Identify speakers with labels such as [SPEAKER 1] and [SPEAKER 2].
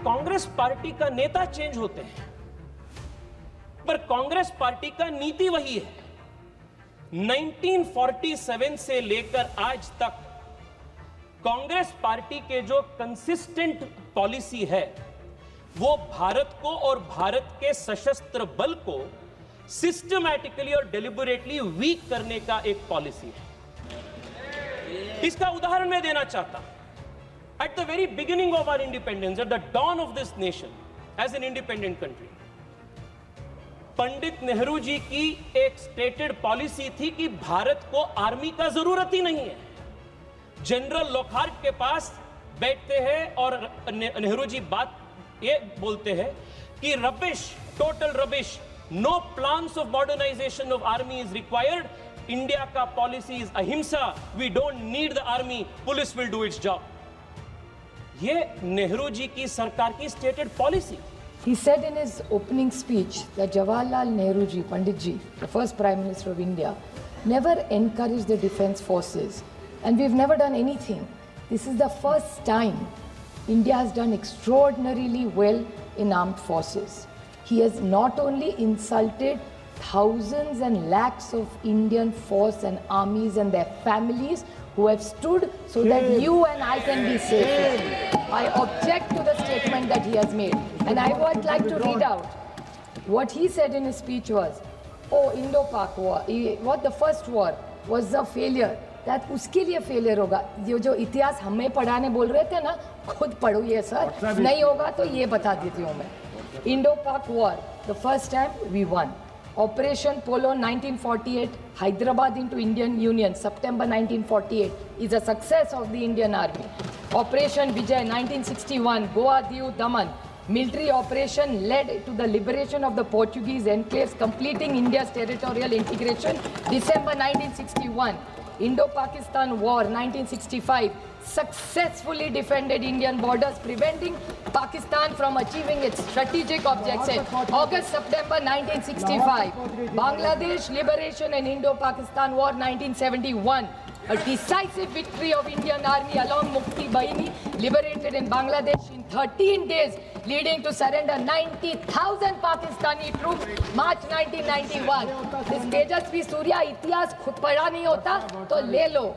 [SPEAKER 1] Congress party का नेता change होते हैं, पर कांग्रेस पार्टी का नीति वही है। 1947 से लेकर आज तक कांग्रेस पार्टी के जो कंसिस्टेंट पॉलिसी है वो भारत को और भारत के सशस्त्र बल को सिस्टमैटिकली और डेलिबरेटली वीक करने का एक पॉलिसी है। इसका उदाहरण मैं देना चाहता हूं। At the very beginning of our independence, at the dawn of this nation as an independent country, Pandit Nehru ji की एक स्टेटेड पॉलिसी थी कि भारत को आर्मी का जरूरत ही नहीं है। जनरल लोकहार्ट के पास बैठते हैं और नेहरू जी बात ये बोलते हैं कि rubbish, total rubbish, no plans of modernisation of army is required, India का policy is ahimsa, we don't need the army, police will do its job. ये नेहरू जी की सरकार की stated policy.
[SPEAKER 2] He said in his opening speech that Jawaharlal Nehru ji, Pandit ji, the first Prime Minister of India, never encouraged the defense forces, and we've never done anything. This is the first time India has done extraordinarily well in armed forces. He has not only insulted thousands and lakhs of Indian force and armies and their families who have stood so that you and I can be safe. I object to the statement that he has made, and I would like to read out what he said in his speech was, oh, Indo-Pak war, what the first war was a failure, that उसके लिए failure होगा। ये जो इतिहास हमें पढ़ाने बोल रहे थे ना, खुद पढ़ो ये सर, नहीं होगा तो ये बता देती हूँ मैं। Indo-Pak war, the first time we won. Operation Polo 1948, Hyderabad into Indian Union, September 1948, is a success of the Indian Army. Operation Vijay 1961, Goa, Diu, Daman, military operation led to the liberation of the Portuguese enclaves, completing India's territorial integration, December 1961. Indo-Pakistan War 1965, successfully defended Indian borders, preventing Pakistan from achieving its strategic objectives. August-September 1965, Bangladesh liberation and Indo-Pakistan War 1971, a decisive victory of Indian Army along Mukti Bahini, liberated in Bangladesh in 13 days, leading to surrender 90,000 Pakistani troops, March 1991. This Tejasvi Surya इतिहास खुद पढ़ा नहीं होता तो ले लो।